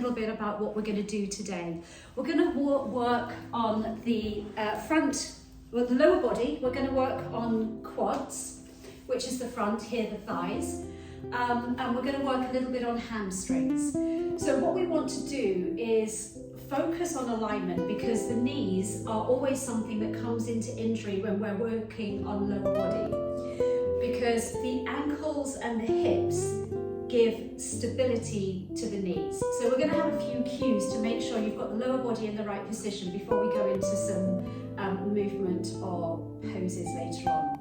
little bit about what we're going to do today. We're going to work on the the lower body. We're going to work on quads, which is the front, here the thighs, and we're going to work a little bit on hamstrings. So what we want to do is focus on alignment, because the knees are always something that comes into injury when we're working on lower body, because the ankles and the hips give stability to the knees. So we're going to have a few cues to make sure you've got the lower body in the right position before we go into some movement or poses later on.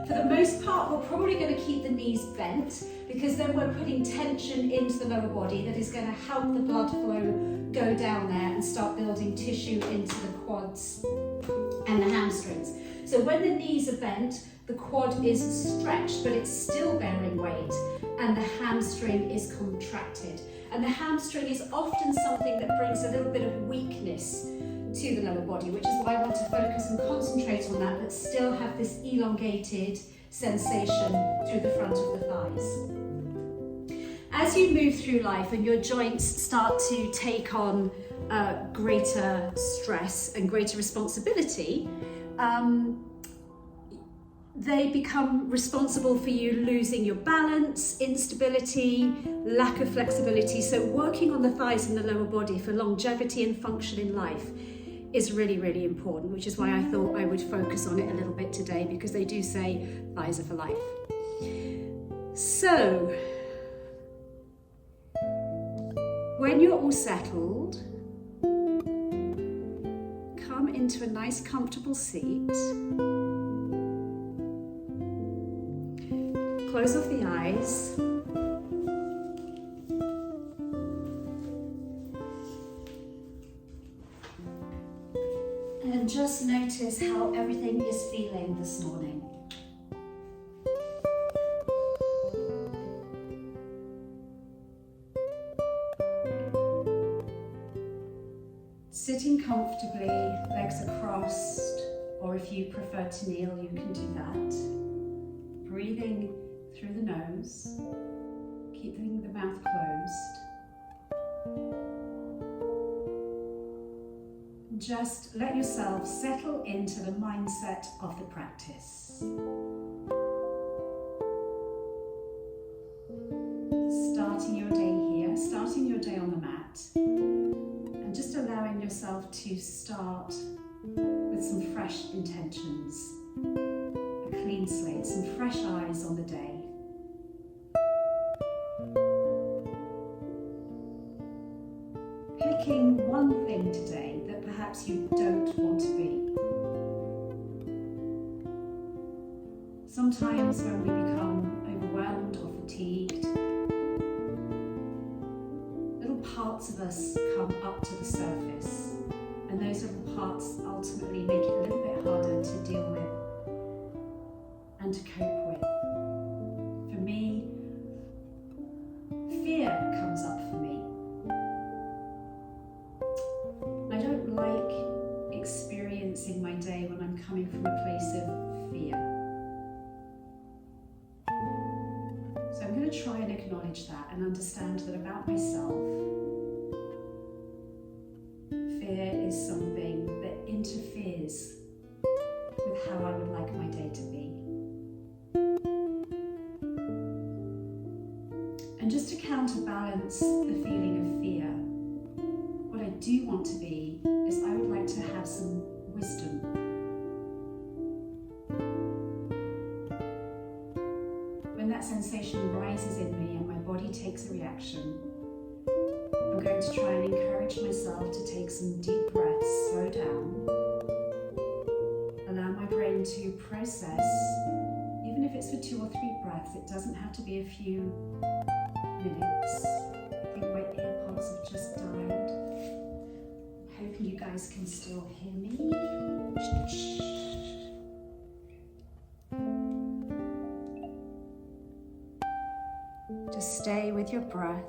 For the most part, we're probably going to keep the knees bent, because then we're putting tension into the lower body that is going to help the blood flow go down there and start building tissue into the quads and the hamstrings. So when the knees are bent, the quad is stretched, but it's still bearing weight, and the hamstring is contracted. And the hamstring is often something that brings a little bit of weakness to the lower body, which is why I want to focus and concentrate on that, but still have this elongated sensation through the front of the thighs. As you move through life and your joints start to take on greater stress and greater responsibility, they become responsible for you losing your balance, instability, lack of flexibility. So working on the thighs and the lower body for longevity and function in life is really, really important, which is why I thought I would focus on it a little bit today, because they do say thighs are for life. So, when you're all settled, come into a nice comfortable seat. Close off the eyes. And just notice how everything is feeling this morning. Sitting comfortably, legs are crossed, or if you prefer to kneel, you can do that. Breathing through the nose, keeping the mouth closed. Just let yourself settle into the mindset of the practice. Starting your day here, starting your day on the mat, and just allowing yourself to start with some fresh intentions, a clean slate, some fresh eyes on the day. Picking one thing today that perhaps you don't want to be. Sometimes when we become overwhelmed or fatigued, little parts of us come up to the surface, and those little parts ultimately make it a little bit harder to deal with and to cope with. For me, fear comes up for me. I don't like experiencing my day when I'm coming from a place of fear. So I'm going to try and acknowledge that and understand that about myself, fear is something that interferes with how I would like my day to be. And just to counterbalance the feeling of fear, what I do want to be is I would like to have some wisdom. When that sensation rises in me and my body takes a reaction, I'm going to try and encourage myself to take some deep breaths, slow down, allow my brain to process, even if it's for 2 or 3 breaths. It doesn't have to be a few minutes. I think my earpods have just died. I'm hoping you guys can still hear me. Just stay with your breath.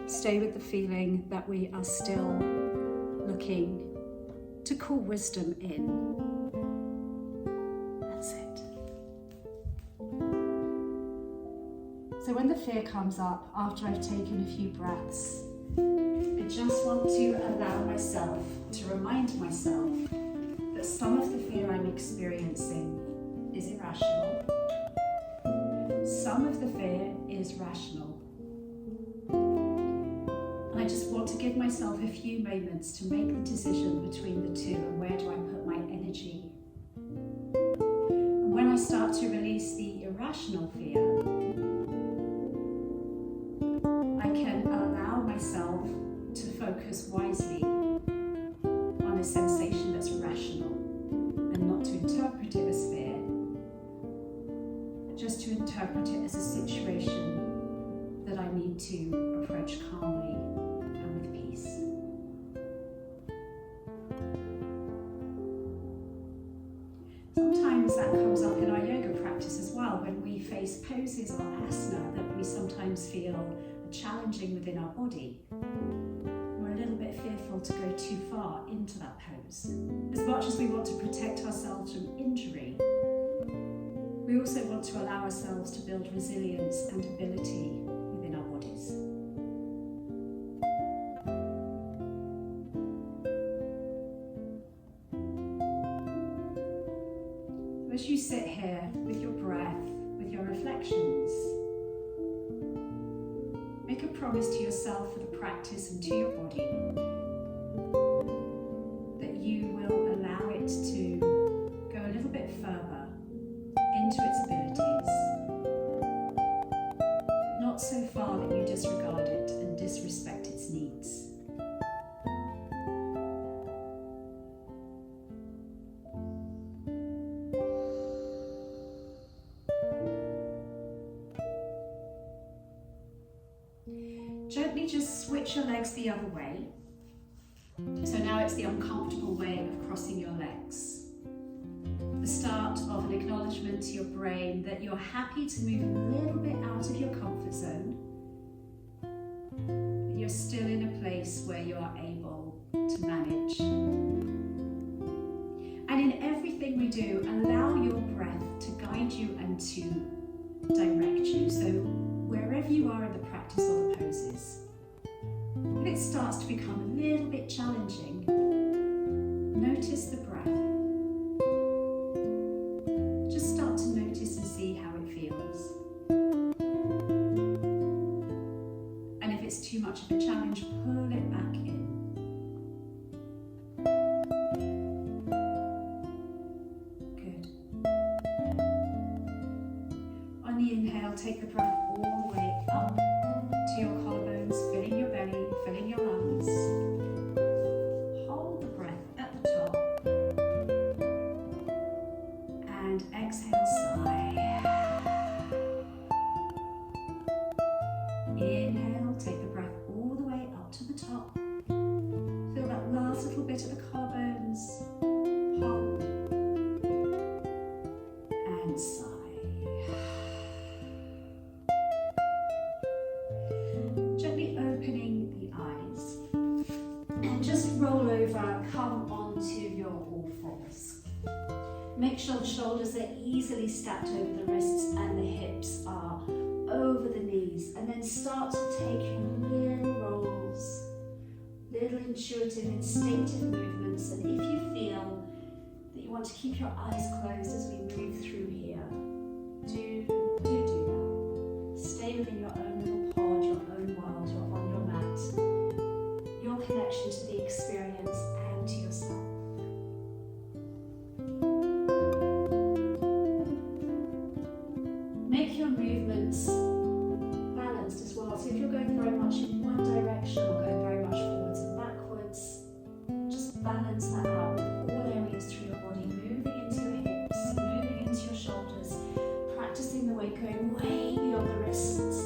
Stay with the feeling that we are still looking to call wisdom in. That's it. So when the fear comes up after I've taken a few breaths, I just want to allow myself to remind myself that some of the fear I'm experiencing is irrational. Some of the fear is rational. And I just want to give myself a few moments to make the decision between the two and where do I put my energy. And when I start to release the irrational fear, I can allow myself to focus wisely on a sensation that's rational and not to interpret it as fear, but just to interpret it as a situation that I need to approach calmly and with peace. Sometimes that comes up in our yoga practice as well, when we face poses or asana that we sometimes feel are challenging within our body. We're a little bit fearful to go too far into that pose. As much as we want to protect ourselves from injury, we also want to allow ourselves to build resilience and ability within our bodies. As you sit here with your breath, with your reflections, make a promise to yourself for the practice and to your body that you will allow it to go a little bit further into its abilities, but not so far that you disregard it and disrespect its needs. Gently just switch your legs the other way. So now it's the uncomfortable way of crossing your legs. The start of an acknowledgement to your brain that you're happy to move a little bit out of your comfort zone, but you're still in a place where you are able to manage. And in everything we do, allow your breath to guide you and to direct you. So wherever you are in the practice or the poses, if it starts to become a little bit challenging, notice the breath. Just start to notice and see how it feels. And if it's too much of a challenge, pull it back in. Good. On the inhale, take the breath all the way up to your collarbones, filling your belly, filling your lungs. Hold the breath at the top. And exhale, sigh. Inhale, take the breath all the way up to the top. Feel that last little bit of the collarbones. Hold. And sigh. Roll over, come onto your all fours. Make sure the shoulders are easily stacked over the wrists and the hips are over the knees, and then start to take your little rolls, little intuitive, instinctive movements. And if you feel that you want to keep your eyes closed as we move through here, do that. Stay within your own little pod, your own world, you're on your mat. Your connection to the experience and to yourself. Make your movements balanced as well. So if you're going very much in one direction or going very much forwards and backwards, just balance that out with all areas through your body, moving into your hips, moving into your shoulders, practicing the weight going way beyond the wrists,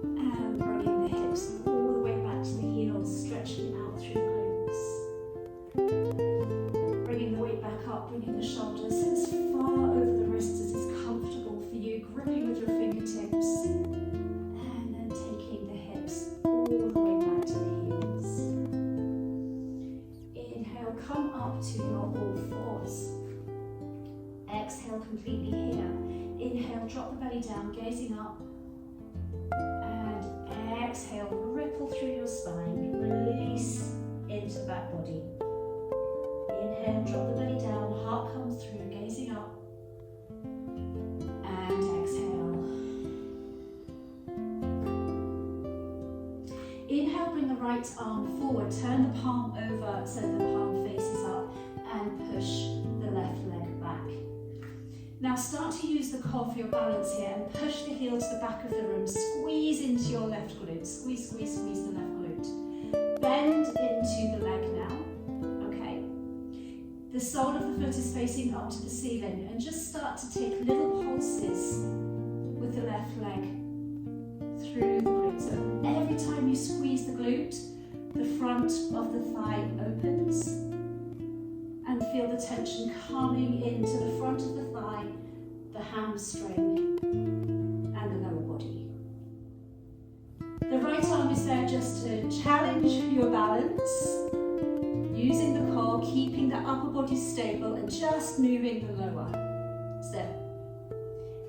and bringing the hips all the way back to the heels, stretching out through the glutes. Bringing the weight back up, bringing the shoulders as far over the wrists as is comfortable for you, gripping with your fingertips, and then taking the hips all the way back to the heels. Inhale, come up to your all fours. Exhale completely here. Inhale, drop the belly down, gazing up. arm forward. Turn the palm over so the palm faces up and push the left leg back. Now start to use the core for your balance here and push the heel to the back of the room. Squeeze into your left glute. Squeeze, squeeze, squeeze the left glute. Bend into the leg now. Okay. The sole of the foot is facing up to the ceiling, and just start to take little pulses with the left leg through the glute. So every time you squeeze the glute, the front of the thigh opens. And feel the tension coming into the front of the thigh, the hamstring, and the lower body. The right arm is there just to challenge your balance, using the core, keeping the upper body stable, and just moving the lower. So,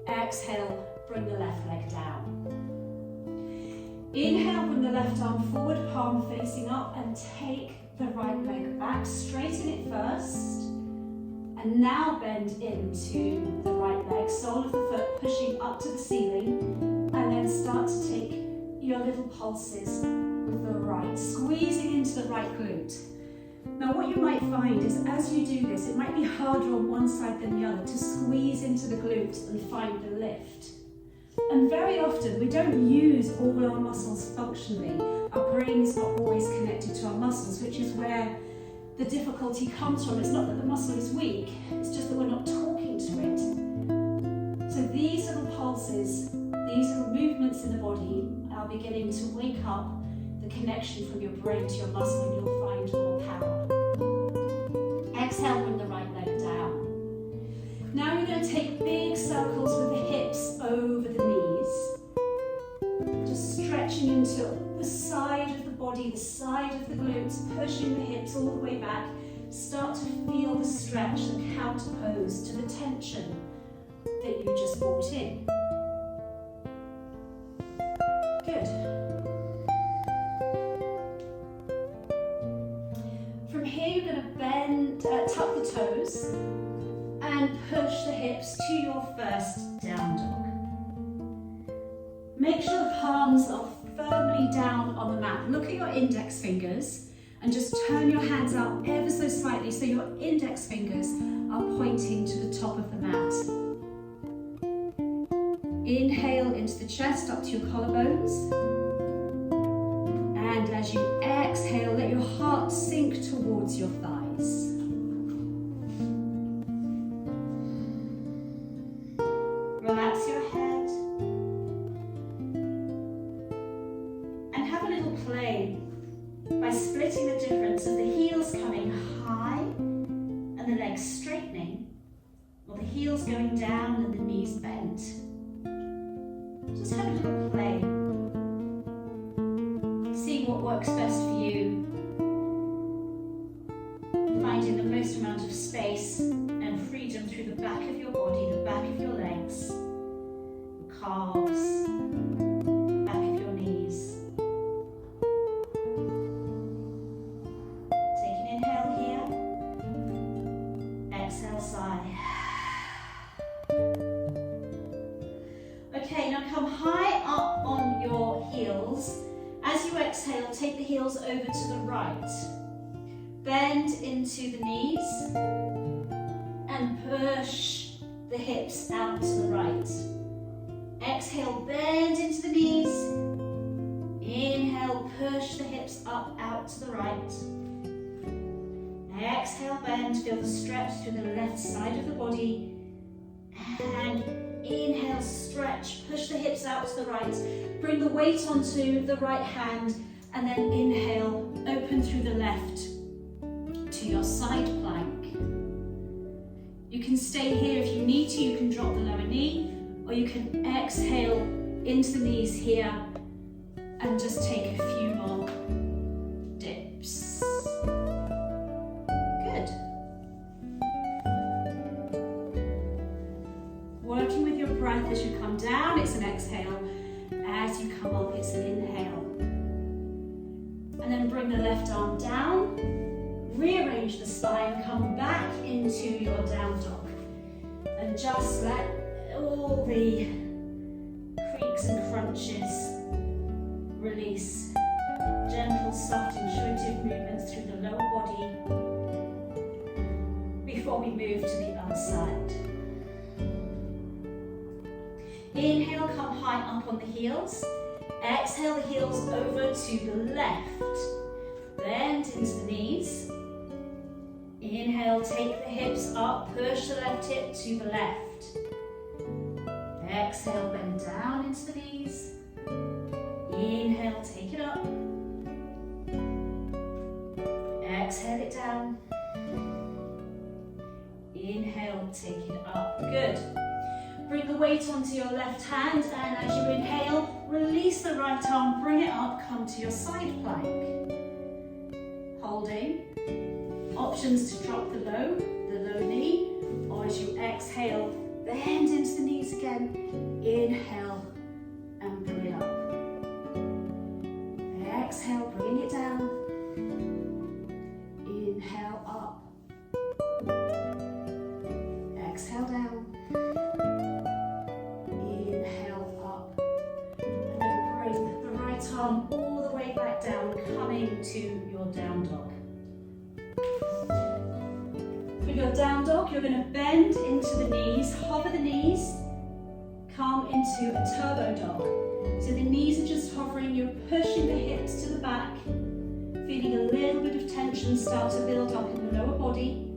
exhale, bring the left leg down. Inhale, bring the left arm forward, palm facing up, and take the right leg back. Straighten it first, and now bend into the right leg, sole of the foot pushing up to the ceiling, and then start to take your little pulses with the right, squeezing into the right glute. Now what you might find is as you do this, it might be harder on one side than the other to squeeze into the glute and find the lift. And very often we don't use all our muscles functionally. Our brain is not always connected to our muscles, which is where the difficulty comes from. It's not that the muscle is weak, it's just that we're not talking to it. So these little pulses, these little movements in the body are beginning to wake up the connection from your brain to your muscle, and you'll find more power. Exhale, bring the right leg down. Now you're going to take big circles with the hips over the knees. Just stretching into the side of the body, the side of the glutes, pushing the hips all the way back. Start to feel the stretch and counterpose to the tension that you just brought in. Good. From here you're going to bend, tuck the toes and push the hips to your first down dog. Make sure the palms are firmly down on the mat. Look at your index fingers and just turn your hands out ever so slightly so your index fingers are pointing to the top of the mat. Inhale into the chest, up to your collarbones. And as you exhale, let your heart sink towards your thighs. Relax your head. And have a little play by splitting the difference of the heels coming high and the legs straightening, or the heels going down and the knees bent. Just have a little play. See what works best for you. Finding the most amount of space and freedom through the back of your body, the back of your legs, the calves, back of your knees. Take an inhale here. Exhale, sigh. Okay, now come high up on your heels. As you exhale, take the heels over to the right. Bend into the knees and push the hips out to the right. Exhale, bend into the knees. Inhale, push the hips up out to the right. Exhale, bend, feel the stretch through the left side of the body. And inhale, stretch, push the hips out to the right. Bring the weight onto the right hand, and then inhale, open through the left to your side plank. You can stay here if you need to. You can drop the lower knee, or you can exhale into the knees here and just take a few more dips. Good. Working with your breath as you come down, it's an exhale. As you come up, it's an inhale. And then bring the left arm down, rearrange the spine, come back into your down dog. And just let all the creaks and crunches release Gentle, soft, intuitive movements through the lower body before we move to the other side. Inhale, come high up on the heels. Exhale, the heels over to the left. Bend into the knees. Inhale, take the hips up, push the left hip to the left. Exhale, bend down into the knees. Inhale, take it up. Exhale it down. Inhale, take it up. Good. Bring the weight onto your left hand, and as you inhale, release the right arm, bring it up, come to your side plank. Holding. Options to drop the low knee, or as you exhale, bend into the knees again. Inhale and bring it up. Exhale, bring it down. Inhale up. Exhale down. Inhale up. And then bring the right arm all the way back down, coming to your down dog. For your down dog, you're going to bend into the knees, hover the knees, come into a turbo dog. So the knees are just hovering, you're pushing the hips to the back, feeling a little bit of tension start to build up in the lower body.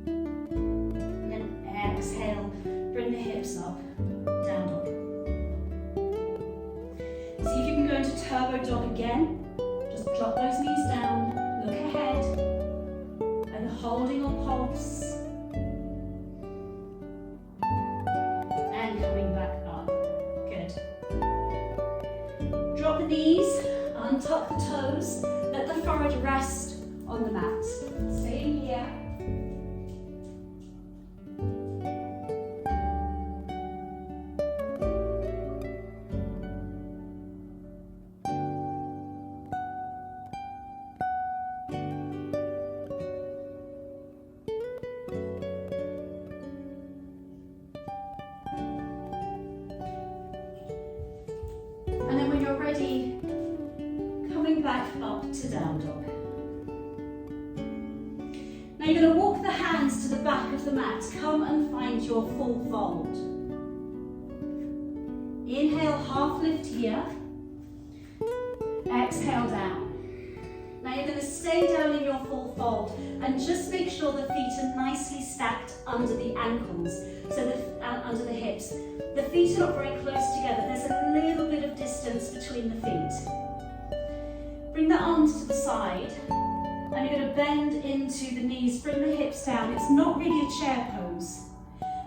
And then exhale, bring the hips up, down dog. See if you can go into turbo dog again. Just drop those knees down, look ahead. Holding your pulse and coming back up. Good. Drop the knees, untuck the toes, let the forehead rest on the mat. Same here. Ready, coming back up to down dog. Now you're going to walk the hands to the back of the mat. Come and find your full fold. Inhale, half lift here. Exhale down. Now you're going to stay down in your full fold and just make sure the feet are nicely stacked under the ankles, so under the hips. The feet are not very close together. There's a little bit of distance between the feet. Bring the arms to the side, and you're going to bend into the knees. Bring the hips down. It's not really a chair pose.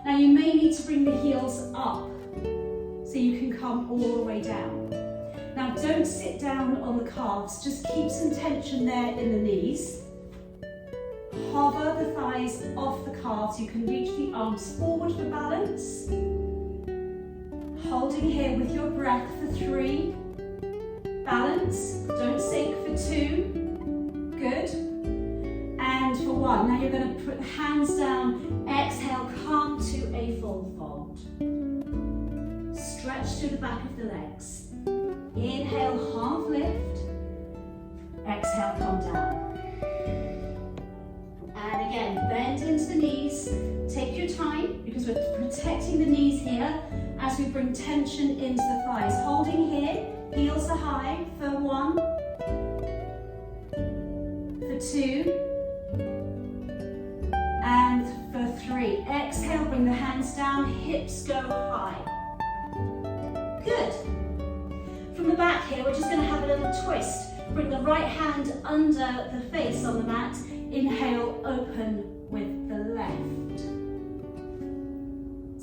Now you may need to bring the heels up so you can come all the way down. Now don't sit down on the calves. Just keep some tension there in the knees. Hover the thighs off the calves. You can reach the arms forward for balance. Holding here with your breath for 3. Balance. Don't sink for 2. Good. And for 1. Now you're going to put the hands down. Exhale, come to a full fold. Stretch through the back of the legs. Inhale, half lift. Exhale, come down. And again, bend into the knees. Take your time because we're protecting the knees here as we bring tension into the thighs. Holding here, heels are high for 1, for 2, and for 3. Exhale, bring the hands down, hips go high. Good. From the back here, we're just going to have a little twist. Bring the right hand under the face on the mat. Inhale, open with the left.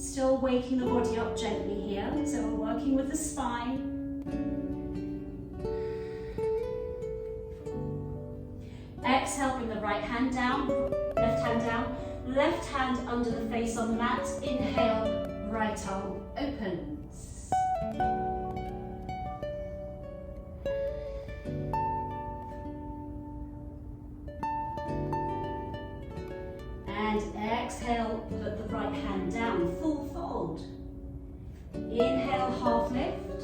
Still waking the body up gently here. So we're working with the spine. Exhale, bring the right hand down, left hand down. Left hand under the face on the mat. Inhale, right arm opens. And exhale, put the right hand down, full fold. Inhale, half lift.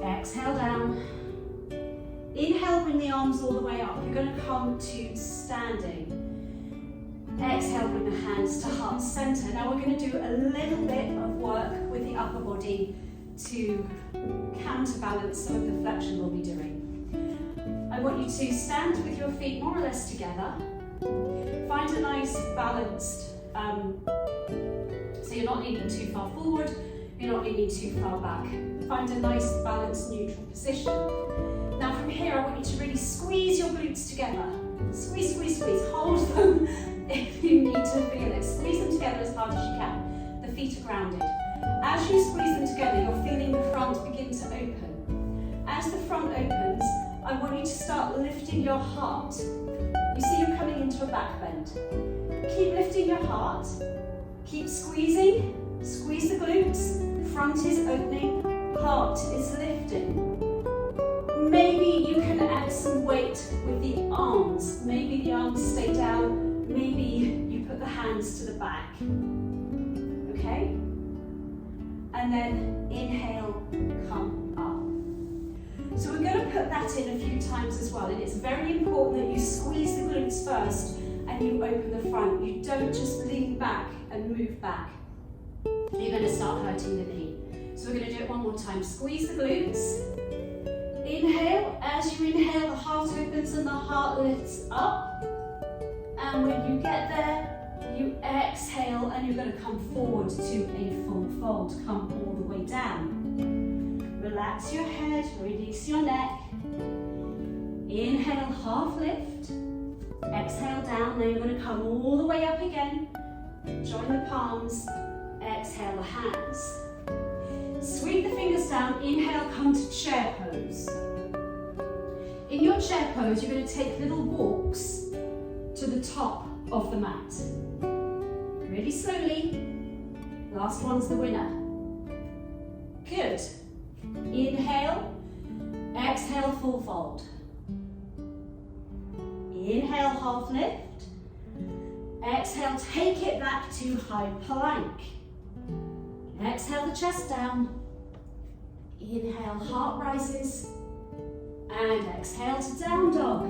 Exhale down. Inhale, bring the arms all the way up. You're going to come to standing. Exhale, bring the hands to heart center. Now we're going to do a little bit of work with the upper body to counterbalance some of the flexion we'll be doing. I want you to stand with your feet more or less together. Find a nice balanced, so you're not leaning too far forward, you're not leaning too far back. Find a nice balanced neutral position. Now from here I want you to really squeeze your glutes together. Squeeze, squeeze, squeeze. Hold them if you need to feel it. Squeeze them together as hard as you can. The feet are grounded. As you squeeze them together, you're feeling the front begin to open. As the front opens, I want you to start lifting your heart. You see you're coming into a back bend. Keep lifting your heart. Keep squeezing. Squeeze the glutes. Front is opening. Heart is lifting. Maybe you can add some weight with the arms. Maybe the arms stay down. Maybe you put the hands to the back. Okay? And then inhale, come up. So we're going to put that in a few times as well. And it's very important that you squeeze the glutes first and you open the front. You don't just lean back and move back. You're going to start hurting the knee. So we're going to do it one more time. Squeeze the glutes. Inhale. As you inhale, the heart opens and the heart lifts up. And when you get there, you exhale and you're going to come forward to a full fold. Come all the way down. Relax your head, release your neck. Inhale, half lift. Exhale down. Now you're going to come all the way up again. Join the palms. Exhale the hands. Sweep the fingers down. Inhale, come to chair pose. In your chair pose, you're going to take little walks to the top of the mat. Really slowly. Last one's the winner. Good. Inhale. Exhale, full fold. Inhale, half lift. Exhale, take it back to high plank. Exhale the chest down. Inhale, heart rises. And exhale to down dog.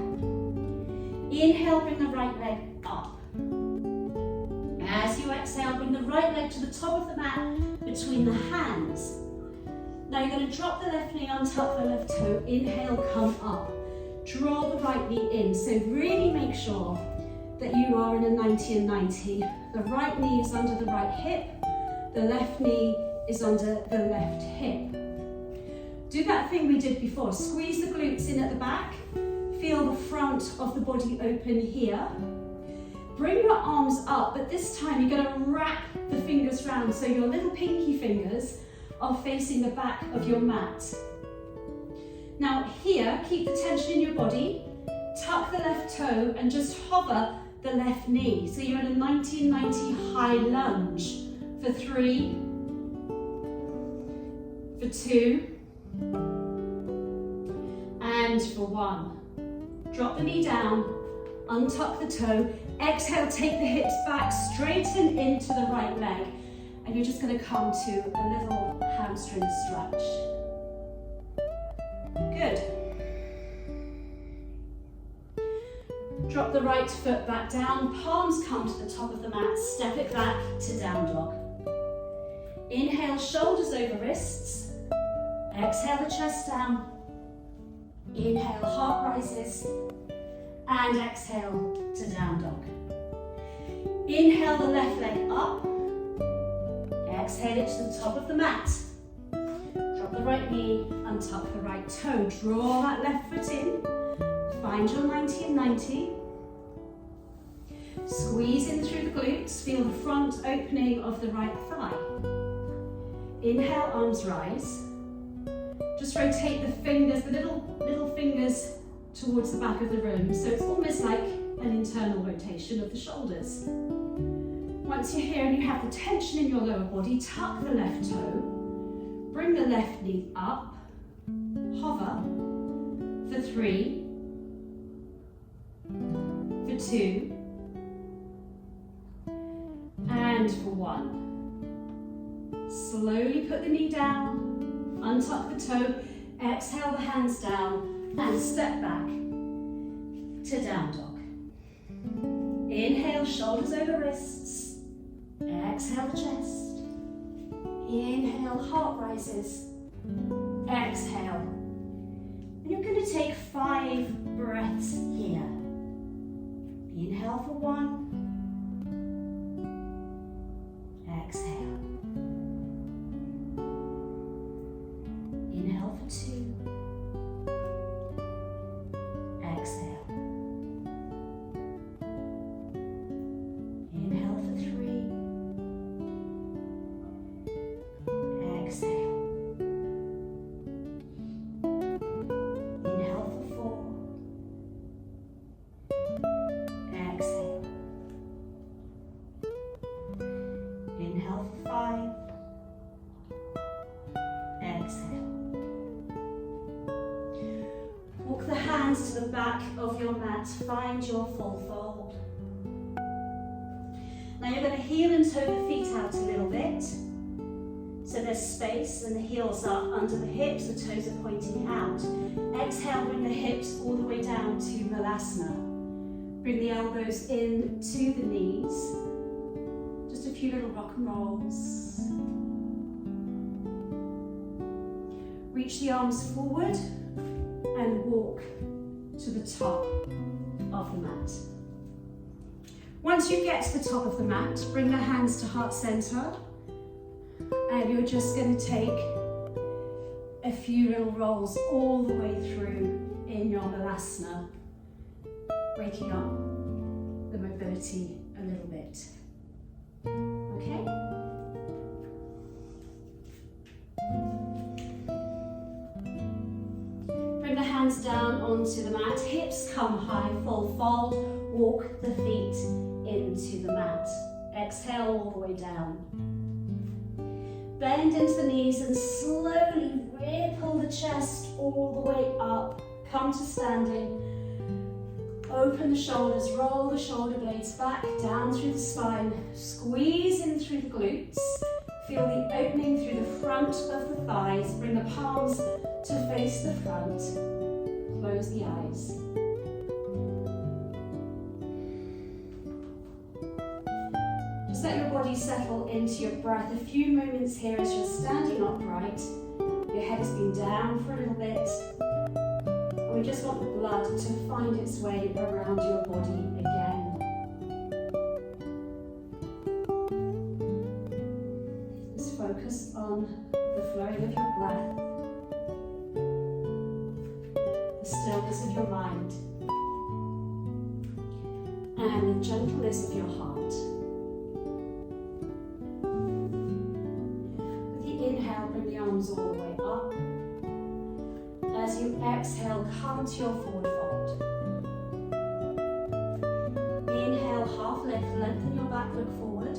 Inhale, bring the right leg up. As you exhale, bring the right leg to the top of the mat between the hands. Now you're going to drop the left knee, untuck the left toe. Inhale, come up. Draw the right knee in. So really make sure that you are in a 90 and 90. The right knee is under the right hip. The left knee is under the left hip. Do that thing we did before. Squeeze the glutes in at the back. Feel the front of the body open here. Bring your arms up, but this time you're going to wrap the fingers round so your little pinky fingers are facing the back of your mat. Now here, keep the tension in your body. Tuck the left toe and just hover the left knee. So you're in a 90 and 90 high lunge. For 3, for 2, and for 1. Drop the knee down, untuck the toe, exhale, take the hips back, straighten into the right leg, and you're just going to come to a little hamstring stretch. Good. Drop the right foot back down, palms come to the top of the mat, step it back to down dog. Inhale, shoulders over wrists. Exhale the chest down. Inhale, heart rises. And exhale to down dog. Inhale the left leg up. Exhale it to the top of the mat. Drop the right knee, untuck the right toe. Draw that left foot in. Find your 90 and 90. Squeeze in through the glutes. Feel the front opening of the right thigh. Inhale, arms rise. Just rotate the fingers, the little fingers towards the back of the room. So it's almost like an internal rotation of the shoulders. Once you're here and you have the tension in your lower body, tuck the left toe. Bring the left knee up. Hover for 3, for 2, and for 1. Slowly put the knee down, untuck the toe, exhale the hands down, and step back to down dog. Inhale, shoulders over wrists. Exhale, the chest. Inhale, heart rises. Exhale. And you're going to take 5 breaths here. Inhale for 1. Exhale. Inhale for 2. Exhale. Inhale for 3. Exhale. Inhale for 4. Exhale. Inhale for 5. Exhale. Walk the hands to the back of your mat. Find your full fold. Now you're going to heel and toe the feet out a little bit. So there's space and the heels are under the hips, the toes are pointing out. Exhale, bring the hips all the way down to Malasana. Bring the elbows in to the knees. Just a few little rock and rolls. Reach the arms forward and walk to the top of the mat. Once you get to the top of the mat, bring the hands to heart center. And you're just going to take a few little rolls all the way through in your Malasana, waking up the mobility a little bit. Okay? Bring the hands down onto the mat, hips come high, full fold, walk the feet into the mat. Exhale all the way down. Bend into the knees and slowly ripple the chest all the way up. Come to standing. Open the shoulders, roll the shoulder blades back, down through the spine. Squeeze in through the glutes. Feel the opening through the front of the thighs. Bring the palms to face the front. Close the eyes. Just let your body settle into your breath. A few moments here as you're standing upright. Your head has been down for a little bit. And we just want the blood to find its way around your body again. Just focus on the flowing of your breath, the stillness of your mind, and the gentleness of your heart. Bring the arms all the way up. As you exhale, come to your forward fold. Inhale, half lift, lengthen your back, look forward.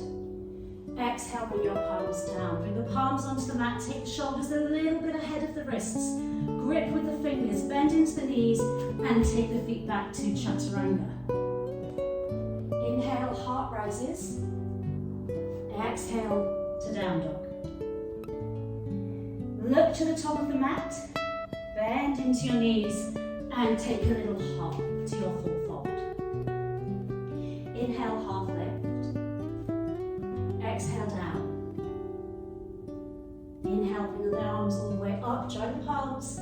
Exhale, bring your palms down. Bring the palms onto the mat, take the shoulders a little bit ahead of the wrists. Grip with the fingers, bend into the knees, and take the feet back to Chaturanga. Inhale, heart rises. Exhale to down dog. Look to the top of the mat, bend into your knees and take a little hop to your full fold. Inhale, half lift. Exhale, down. Inhale, bring the arms all the way up, join the palms.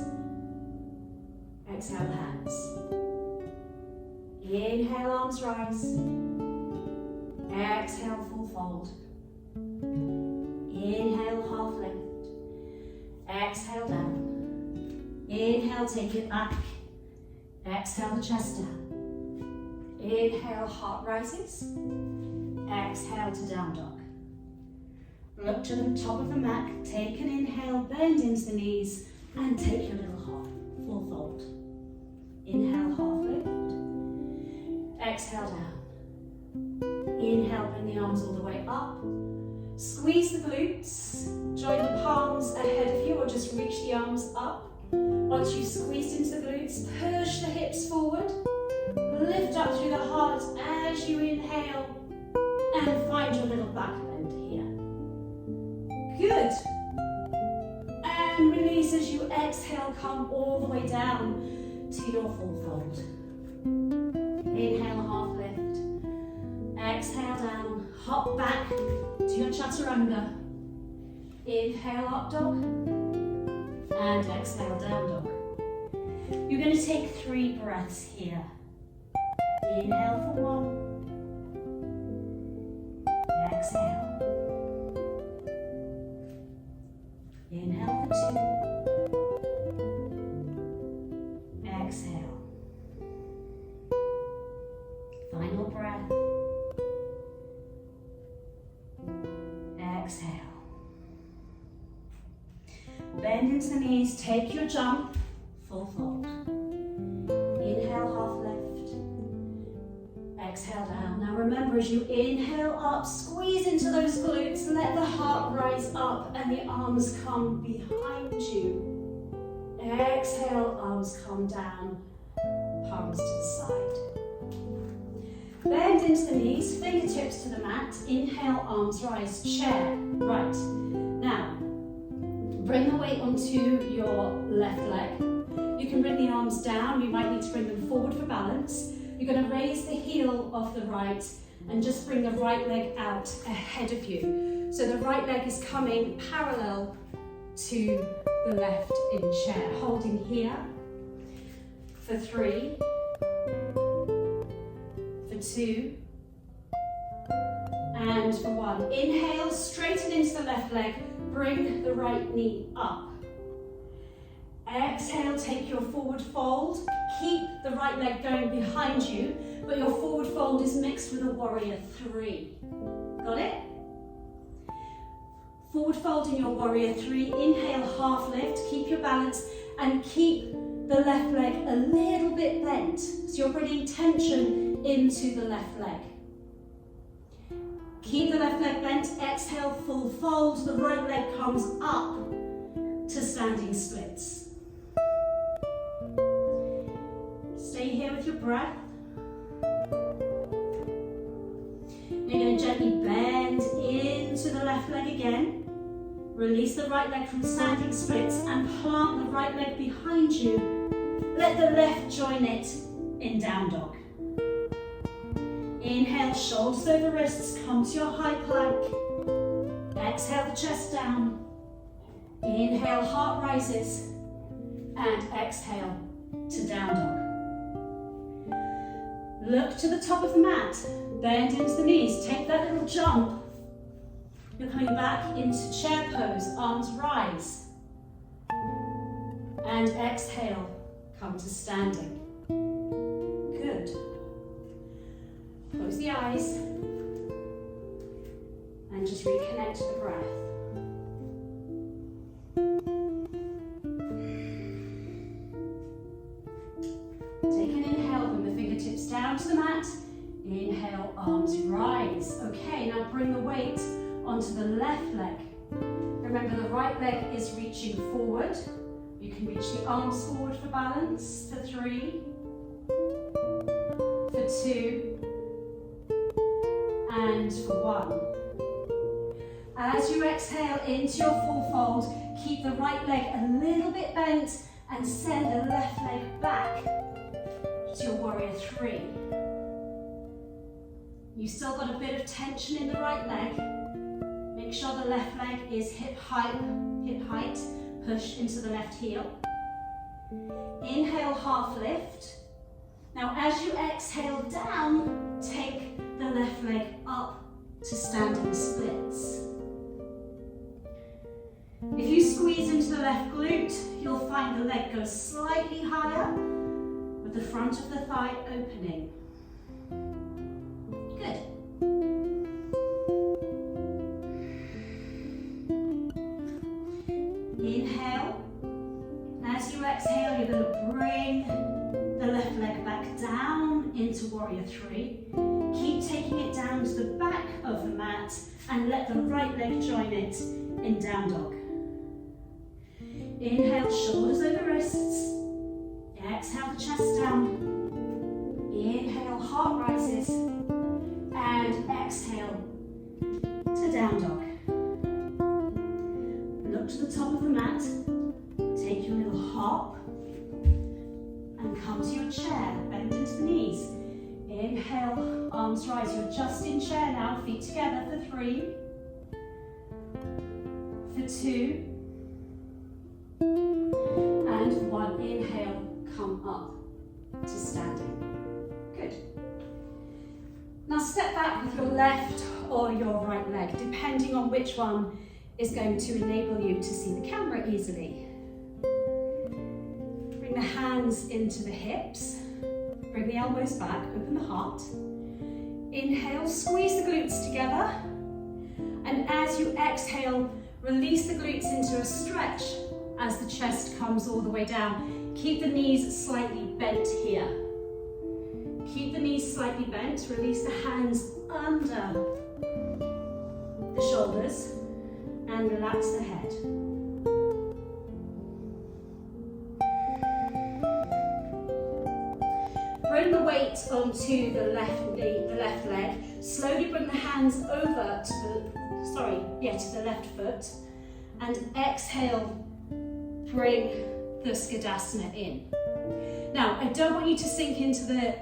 Exhale, hands. Inhale, arms rise. Exhale, full fold. Inhale, half lift. Exhale down. Inhale, take it back. Exhale, the chest down. Inhale, heart rises. Exhale to down dog. Look to the top of the mat. Take an inhale, bend into the knees, and take your little hop. Full fold. Inhale, half lift. Exhale down. Inhale, bring the arms all the way up. Squeeze the glutes, join the palms ahead of you or just reach the arms up. Once you've squeezed into the glutes, push the hips forward. Lift up through the heart as you inhale and find your little back bend here. Good. And release as you exhale, come all the way down to your full fold. Inhale, half lift. Exhale down, hop back to your chaturanga. Inhale, up dog, and exhale, down dog. You're going to take 3 breaths here. Inhale for 1. Exhale. Inhale for 2. Exhale. Final breath. Exhale. Bend into the knees, take your jump, full fold. Inhale, half lift. Exhale down. Now remember, as you inhale up, squeeze into those glutes and let the heart rise up and the arms come behind you. Exhale, arms come down, palms to the side. Bend into the knees, fingertips to the mat. Inhale, arms rise, chair, right. Now, bring the weight onto your left leg. You can bring the arms down, you might need to bring them forward for balance. You're going to raise the heel of the right and just bring the right leg out ahead of you. So the right leg is coming parallel to the left in chair. Holding here for 3, for 2, and for 1. Inhale, straighten into the left leg, bring the right knee up. Exhale, take your forward fold. Keep the right leg going behind you, but your forward fold is mixed with a warrior 3. Got it? Forward fold in your warrior 3. Inhale, half lift. Keep your balance and keep the left leg a little bit bent. So you're bringing tension into the left leg. Keep the left leg bent. Exhale, full fold. The right leg comes up to standing splits. Stay here with your breath. You're going to gently bend into the left leg again. Release the right leg from standing splits and plant the right leg behind you. Let the left join it in down dog. Inhale, shoulders over wrists, come to your high plank. Exhale, the chest down. Inhale, heart rises. And exhale to down dog. Look to the top of the mat, bend into the knees, take that little jump. You're coming back into chair pose, arms rise. And exhale, come to standing. Good. Close the eyes and just reconnect to the breath. Take an inhale, bring the fingertips down to the mat. Inhale, arms rise. Okay, now bring the weight onto the left leg. Remember, the right leg is reaching forward. You can reach the arms forward for balance, for 3, for 2, and for 1. As you exhale into your full fold, keep the right leg a little bit bent and send the left leg back to your warrior 3. You've still got a bit of tension in the right leg. Make sure the left leg is hip height, push into the left heel. Inhale, half lift. Now as you exhale down, take the left leg up to standing splits. If you squeeze into the left glute, you'll find the leg goes slightly higher with the front of the thigh opening. Good. Inhale. As you exhale, you're going to bring the left leg back down into warrior 3. Keep taking it down to the back of the mat and let the right leg join it in down dog. Inhale, shoulders over wrists. Exhale, the chest down. Inhale, heart rises. And exhale to down dog. Look to the top of the mat. Take your little hop and come to your chair, bend into the knees. Inhale, arms rise. You're just in chair now, feet together for 3, for 2, and 1. Inhale, come up to standing. Good. Now step back with your left or your right leg, depending on which one is going to enable you to see the camera easily. Bring the hands into the hips, bring the elbows back, open the heart. Inhale, squeeze the glutes together, and as you exhale, release the glutes into a stretch as the chest comes all the way down. Keep the knees slightly bent here. Keep the knees slightly bent, release the hands under the shoulders and relax the head. Bring the weight onto the left knee, the left leg. Slowly bring the hands over to the left foot, and exhale, bring the Skadasana in. Now, I don't want you to sink into the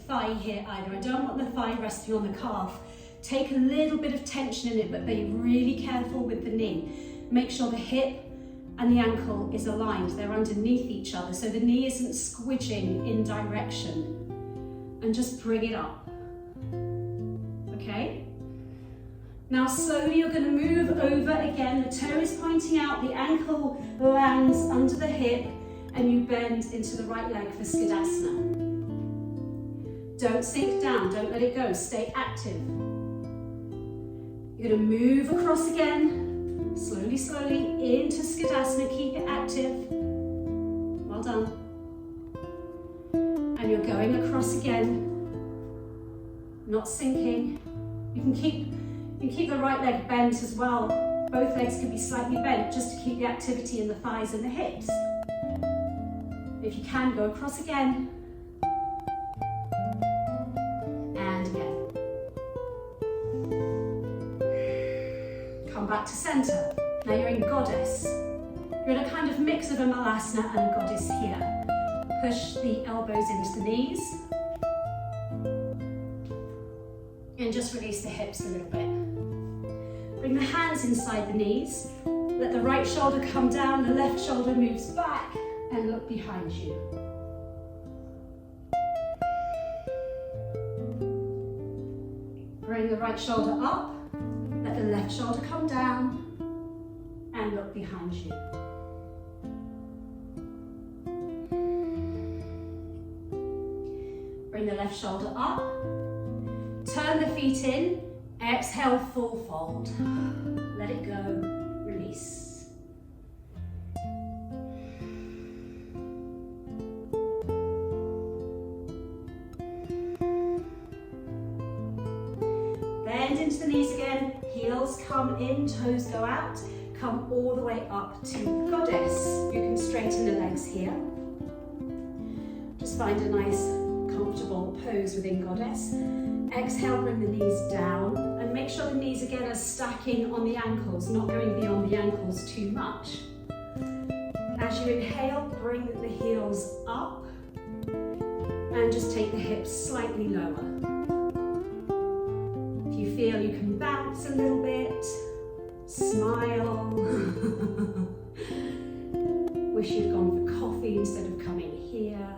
thigh here either. I don't want the thigh resting on the calf. Take a little bit of tension in it, but be really careful with the knee. Make sure the hip and the ankle is aligned. They're underneath each other, so the knee isn't squidging in direction. And just bring it up. Okay? Now slowly you're going to move over again. The toe is pointing out, the ankle lands under the hip, and you bend into the right leg for Skadasana. Don't sink down, don't let it go, stay active. You're going to move across again, slowly, slowly into Skadasana, keep it active. Well done. And you're going across again, not sinking. You can keep the right leg bent as well. Both legs can be slightly bent just to keep the activity in the thighs and the hips. If you can, go across again. And again. Come back to center. Now you're in Goddess. You're in a kind of mix of a Malasana and a Goddess here. Push the elbows into the knees. And just release the hips a little bit. Bring the hands inside the knees. Let the right shoulder come down, the left shoulder moves back, and look behind you. Bring the right shoulder up, let the left shoulder come down, and look behind you. Bring the left shoulder up, turn the feet in, exhale, full fold. Let it go, release. Bend into the knees again, heels come in, toes go out, come all the way up to Goddess. You can straighten the legs here. Just find a nice, comfortable pose within Goddess. Exhale, bring the knees down, and make sure the knees again are stacking on the ankles, not going beyond the ankles too much. As you inhale, bring the heels up, and just take the hips slightly lower. If you feel you can bounce a little bit, smile. Wish you'd gone for coffee instead of coming here.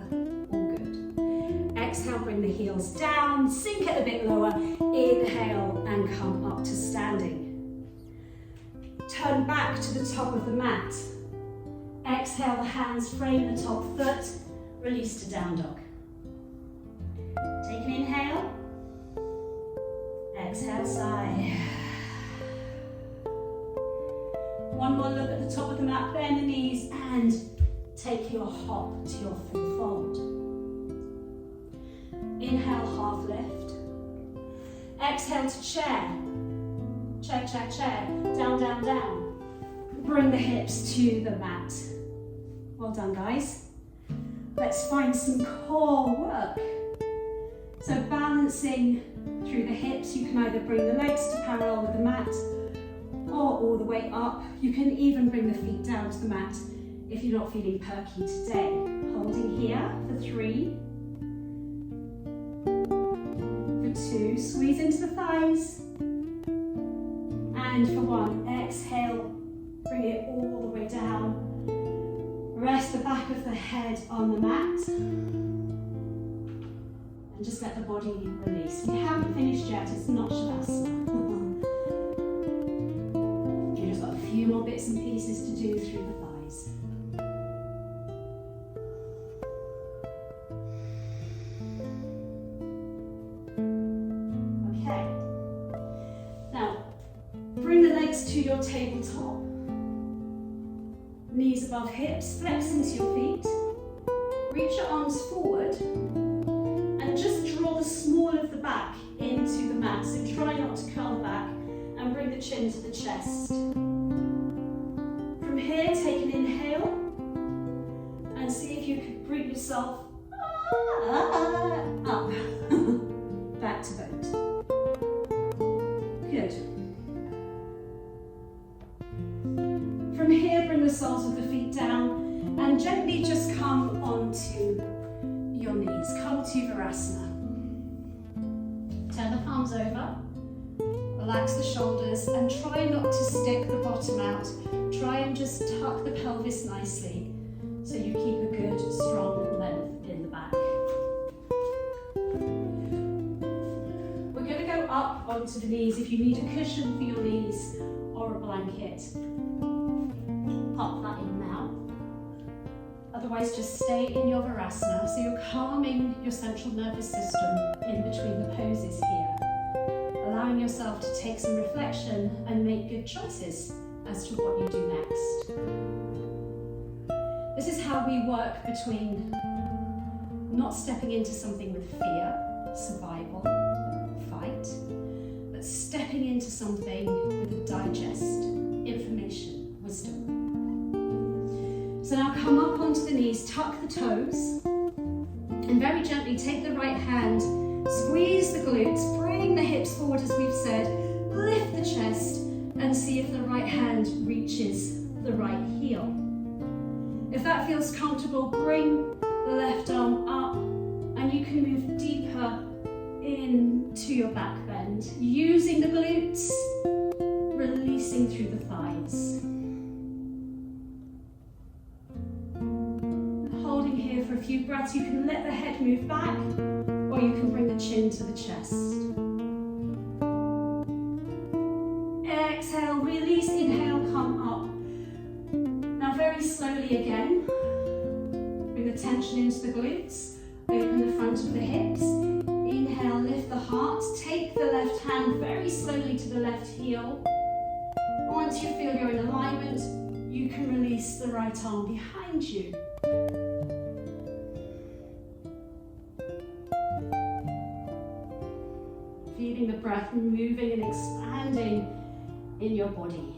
Exhale, bring the heels down, sink it a bit lower, inhale and come up to standing. Turn back to the top of the mat. Exhale, the hands frame the top foot, release to down dog. Take an inhale, exhale, sigh. One more look at the top of the mat, bend the knees and take your hop to your full fold. Inhale, half lift. Exhale to chair. Chair, chair, chair. Down, down, down. Bring the hips to the mat. Well done, guys. Let's find some core work. So balancing through the hips, you can either bring the legs to parallel with the mat or all the way up. You can even bring the feet down to the mat if you're not feeling perky today. Hold Holding here for 3, for 2, squeeze into the thighs, and for 1, exhale, bring it all the way down. Rest the back of the head on the mat, and just let the body release. We haven't finished yet, it's not Shavasana. You've just got a few more bits and pieces to do through the thighs. Okay, now bring the legs to your tabletop. Knees above hips, flex into your feet. Reach your arms forward and just draw the small of the back into the mat. So try not to curl the back and bring the chin to the chest. From here, take an inhale and see if you can bring yourself up. Back to boat. Good. From here, bring the soles of the feet down and gently just come onto your knees. Come to Virasana. Turn the palms over. Relax the shoulders and try not to stick the bottom out. Try and just tuck the pelvis nicely so you keep a good, strong length in the back. We're going to go up onto the knees. If you need a cushion for your knees or a blanket, pop that in now. Otherwise, just stay in your Virasana. So you're calming your central nervous system in between the poses here, allowing yourself to take some reflection and make good choices as to what you do next. This is how we work between not stepping into something with fear, survival, fight, but stepping into something with a digest, information, wisdom. So now come up onto the knees, tuck the toes, and very gently take the right hand, squeeze the glutes, bring the hips forward as we've said, lift the chest, and see if the right hand reaches the right heel. If that feels comfortable, bring the left arm up, and you can move deeper into your back bend, using the glutes, releasing through the thighs. Holding here for a few breaths, you can let the head move back, or you can bring the chin to the chest. Exhale, release, inhale, come up. Now very slowly again, bring the tension into the glutes, open the front of the hips. Inhale, lift the heart, take the left hand very slowly to the left heel. Once you feel you're in alignment, you can release the right arm behind you. Feeling the breath moving and expanding in your body.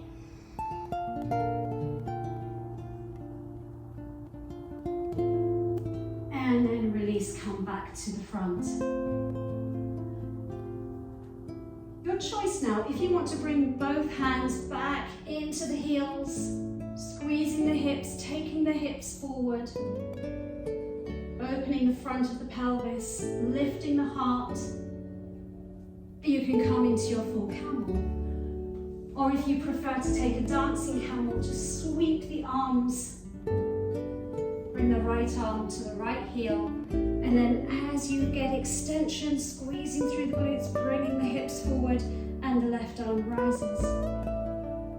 And then release, come back to the front. Your choice now, if you want to bring both hands back into the heels, squeezing the hips, taking the hips forward, opening the front of the pelvis, lifting the heart, you can come into your full camel. Or if you prefer to take a dancing camel, just sweep the arms, bring the right arm to the right heel, and then as you get extension, squeezing through the glutes, bringing the hips forward, and the left arm rises.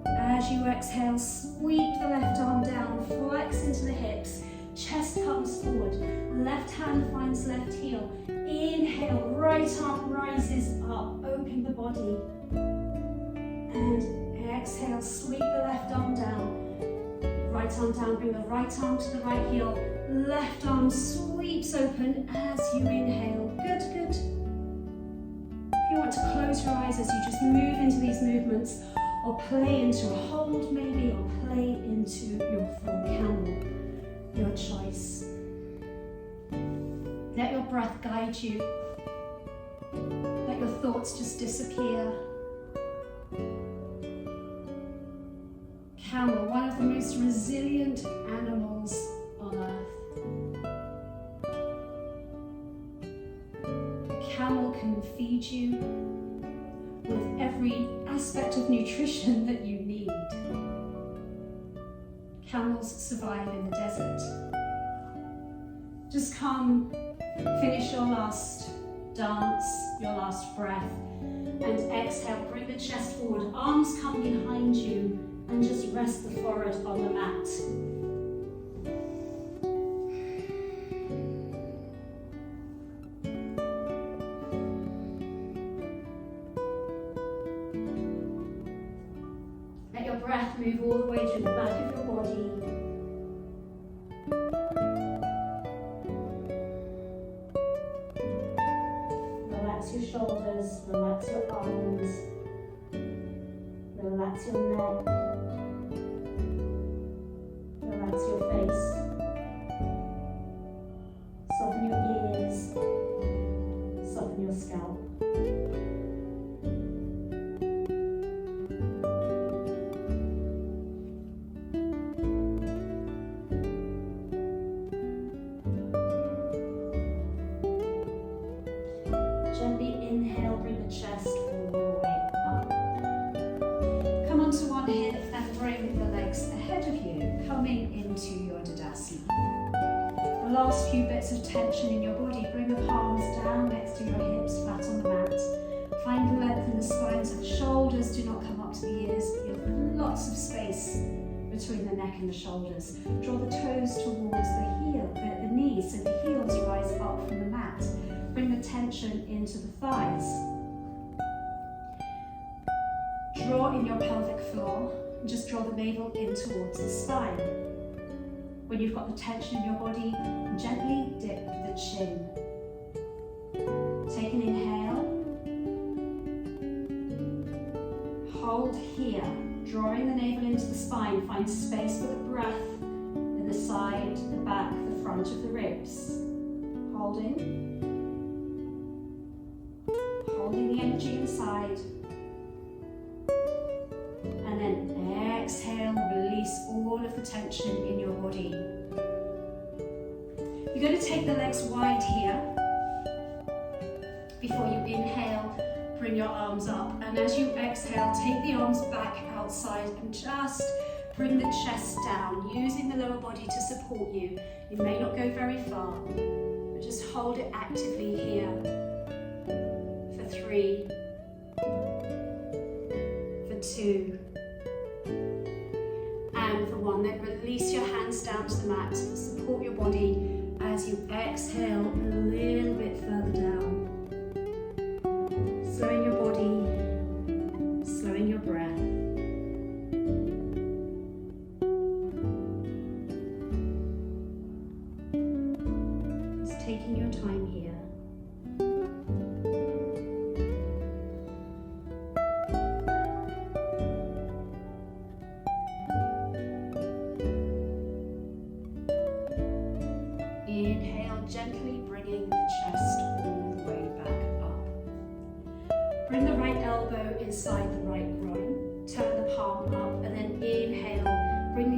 As you exhale, sweep the left arm down, flex into the hips, chest comes forward, left hand finds left heel. Inhale, right arm rises up, open the body. And exhale, sweep the left arm down. Right arm down, bring the right arm to the right heel. Left arm sweeps open as you inhale. Good, good. If you want to close your eyes as you just move into these movements, or play into a hold maybe, or play into your full camel, your choice. Let your breath guide you. Let your thoughts just disappear. Camel, one of the most resilient animals on earth. camel can feed you with every aspect of nutrition that you need. Camels survive in the desert. Just come, finish your last dance, your last breath, and exhale, bring the chest forward, arms come behind you, and just rest the forehead on the mat. Let your breath move all the way through the back of your body. Relax your shoulders, relax your arms, relax your neck, relax your face, soften your ears, soften your scalp. Gently inhale, bring the chest all the way up. Come onto one hip and bring the legs ahead of you, coming into your Tadasana. The last few bits of tension in your body, bring the palms down next to your hips, flat on the mat. Find the length in the spine so the shoulders do not come up to the ears, but you have lots of space between the neck and the shoulders. Draw the toes towards the knees, so the heels rise up from the mat. Bring the tension into the thighs. Draw in your pelvic floor and just draw the navel in towards the spine. When you've got the tension in your body, gently dip the chin. Take an inhale. Hold here, drawing the navel into the spine. Find space for the breath in the side, the back, the front of the ribs. Holding. Holding the energy inside, and then exhale, release all of the tension in your body. You're going to take the legs wide here. Before you inhale, bring your arms up, and as you exhale, take the arms back outside and just bring the chest down, using the lower body to support you. You may not go very far, but just hold it actively here. 3, for 2, and for 1. Then release your hands down to the mat. Support your body as you exhale a little bit further down. Slowing your body, slowing your breath. Just taking your time here. Gently bringing the chest all the way back up. Bring the right elbow inside the right groin. Turn the palm up and then inhale. Bring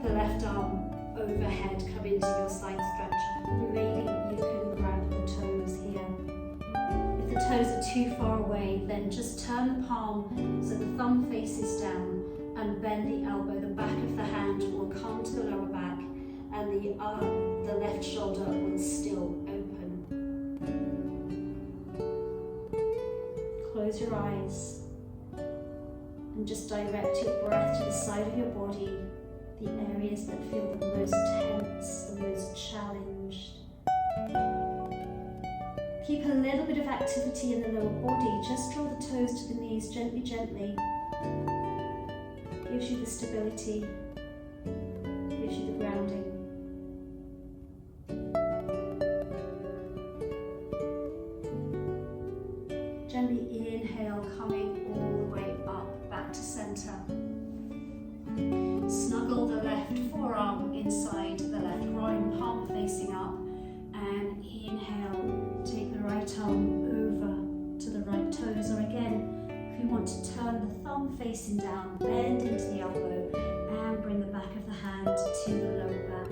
the left arm overhead. Come into your side stretch. Maybe you can grab the toes here. If the toes are too far away, then just turn the palm so the thumb faces down and bend the elbow. The back of the hand will come to the lower back, and the left shoulder will still open. Close your eyes and just direct your breath to the side of your body, the areas that feel the most tense, the most challenged. Keep a little bit of activity in the lower body. Just draw the toes to the knees gently, gently. Gives you the stability, gives you the grounding. Gently inhale, coming all the way up, back to center. Snuggle the left forearm inside the left groin, palm facing up, and inhale. Take the right arm over to the right toes, or again, if you want to turn the thumb facing down, bend into the elbow, and bring the back of the hand to the lower back.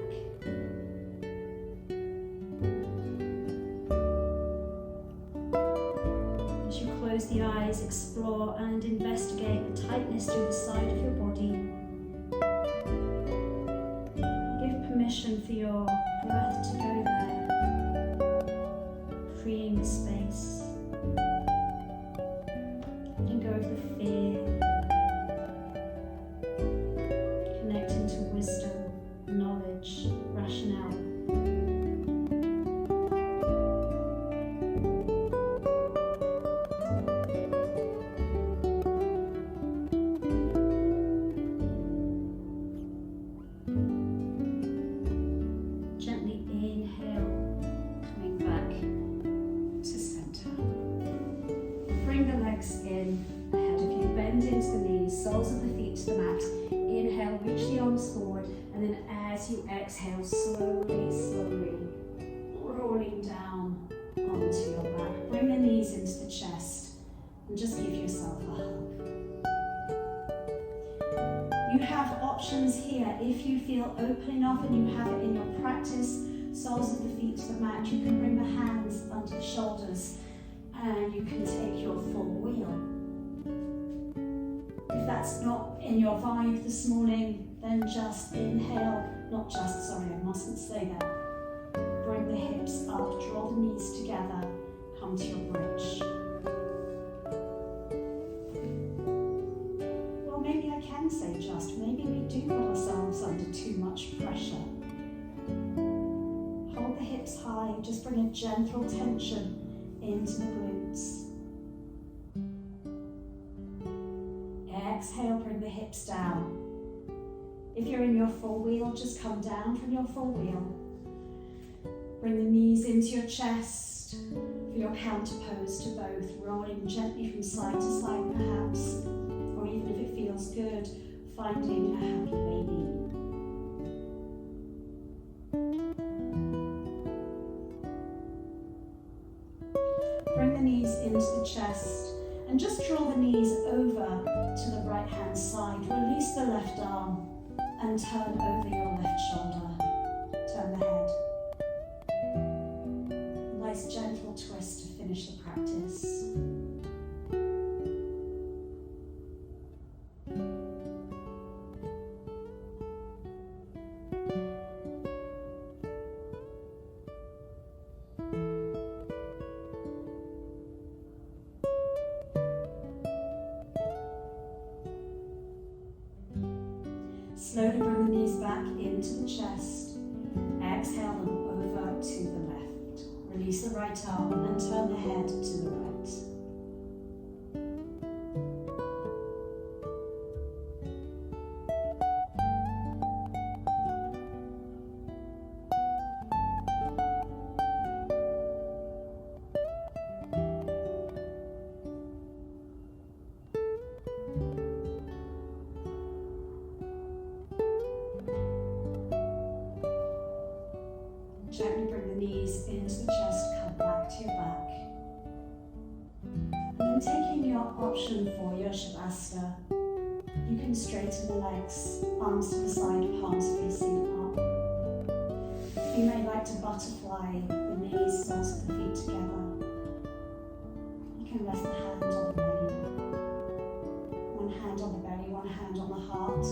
close the eyes, explore and investigate the tightness through the side of your body. Give permission for your breath to go there, freeing the space. Letting go of the fear, connecting to wisdom, knowledge, rationale. Gently inhale, coming back to center. Bring the legs in ahead of you, bend into the knees, soles of the feet to the mat. Inhale, reach the arms forward, and then as you exhale, slowly rolling down onto your back. Bring the knees into the chest and just give yourself a hug. You have options here. If you feel opening up and you have it in your practice, soles of the feet to the mat, you can bring the hands under the shoulders and you can take your full wheel. If that's not in your vibe this morning, then just inhale, I mustn't say that. Bring the hips up, draw the knees together, come to your bridge. Well, maybe I can say maybe we do put ourselves under too much pressure. Hold the hips high, just bring a gentle tension into the glutes. Exhale, bring the hips down. If you're in your full wheel, just come down from your full wheel. Bring the knees into your chest for your counter pose to both, rolling gently from side to side perhaps, or even if it feels good, finding a happy baby. Bring the knees into the chest and just draw the knees over to the right hand side. Release the left arm and turn over your left shoulder. Turn the head. A nice gentle twist to finish the practice. Slowly bring the knees back into the chest. Exhale them over to the left. Release the right arm and then turn the head to the right. Gently bring the knees into the chest, come back to your back. And then taking your option for your Shavasana, you can straighten the legs, arms to the side, palms facing up. You may like to butterfly the knees, soles of the feet together. You can rest the hand on the belly. One hand on the belly, one hand on the heart.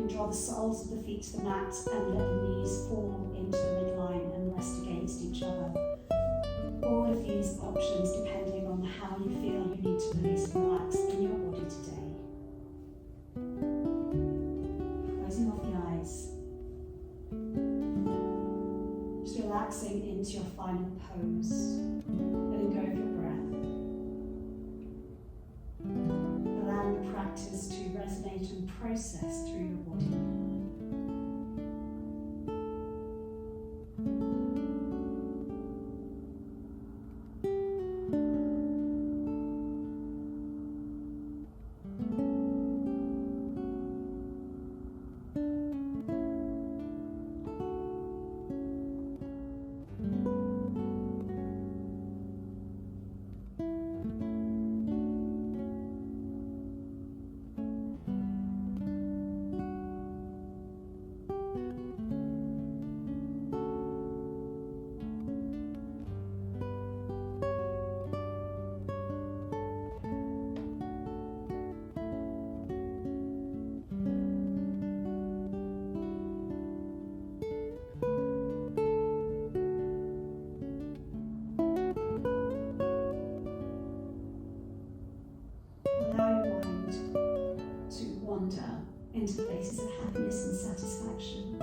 Draw the soles of the feet to the mat and let the knees fall into the midline and rest against each other. All of these options depending on how you feel you need to release and relax in your body today. Closing off the eyes. Just relaxing into your final pose. Letting go of your breath. Allowing the practice to resonate and process through your body. satisfaction.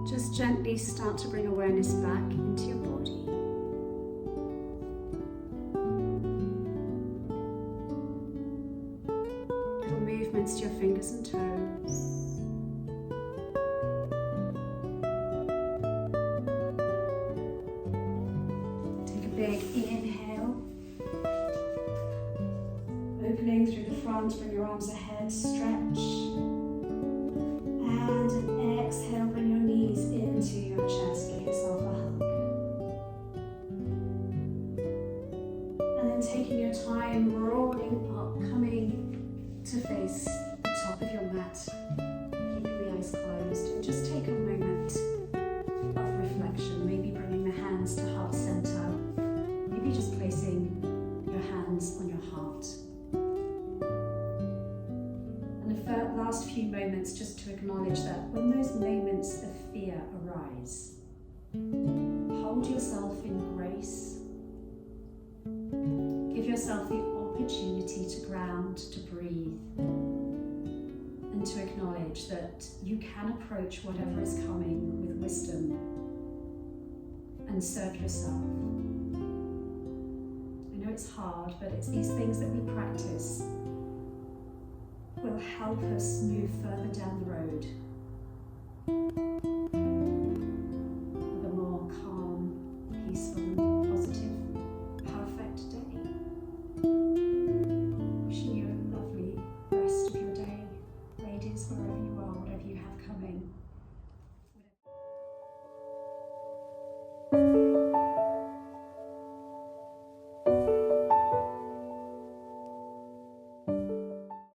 Just gently start to bring awareness back into your body. Little movements to your fingers and toes. Take a big inhale. Opening through the front, bring your arms ahead, stretch. And an exhale, bring your knees into your chest, give yourself a hug. And then taking your time, rolling up, coming to face the top of your mat, keeping the eyes closed. And just take a moment of reflection, maybe bringing the hands to heart center, maybe just placing your hands on your heart. Last few moments just to acknowledge that when those moments of fear arise, hold yourself in grace. Give yourself the opportunity to ground, to breathe, and to acknowledge that you can approach whatever is coming with wisdom and serve yourself. I know it's hard, but it's these things that we practice will help us move further down the road.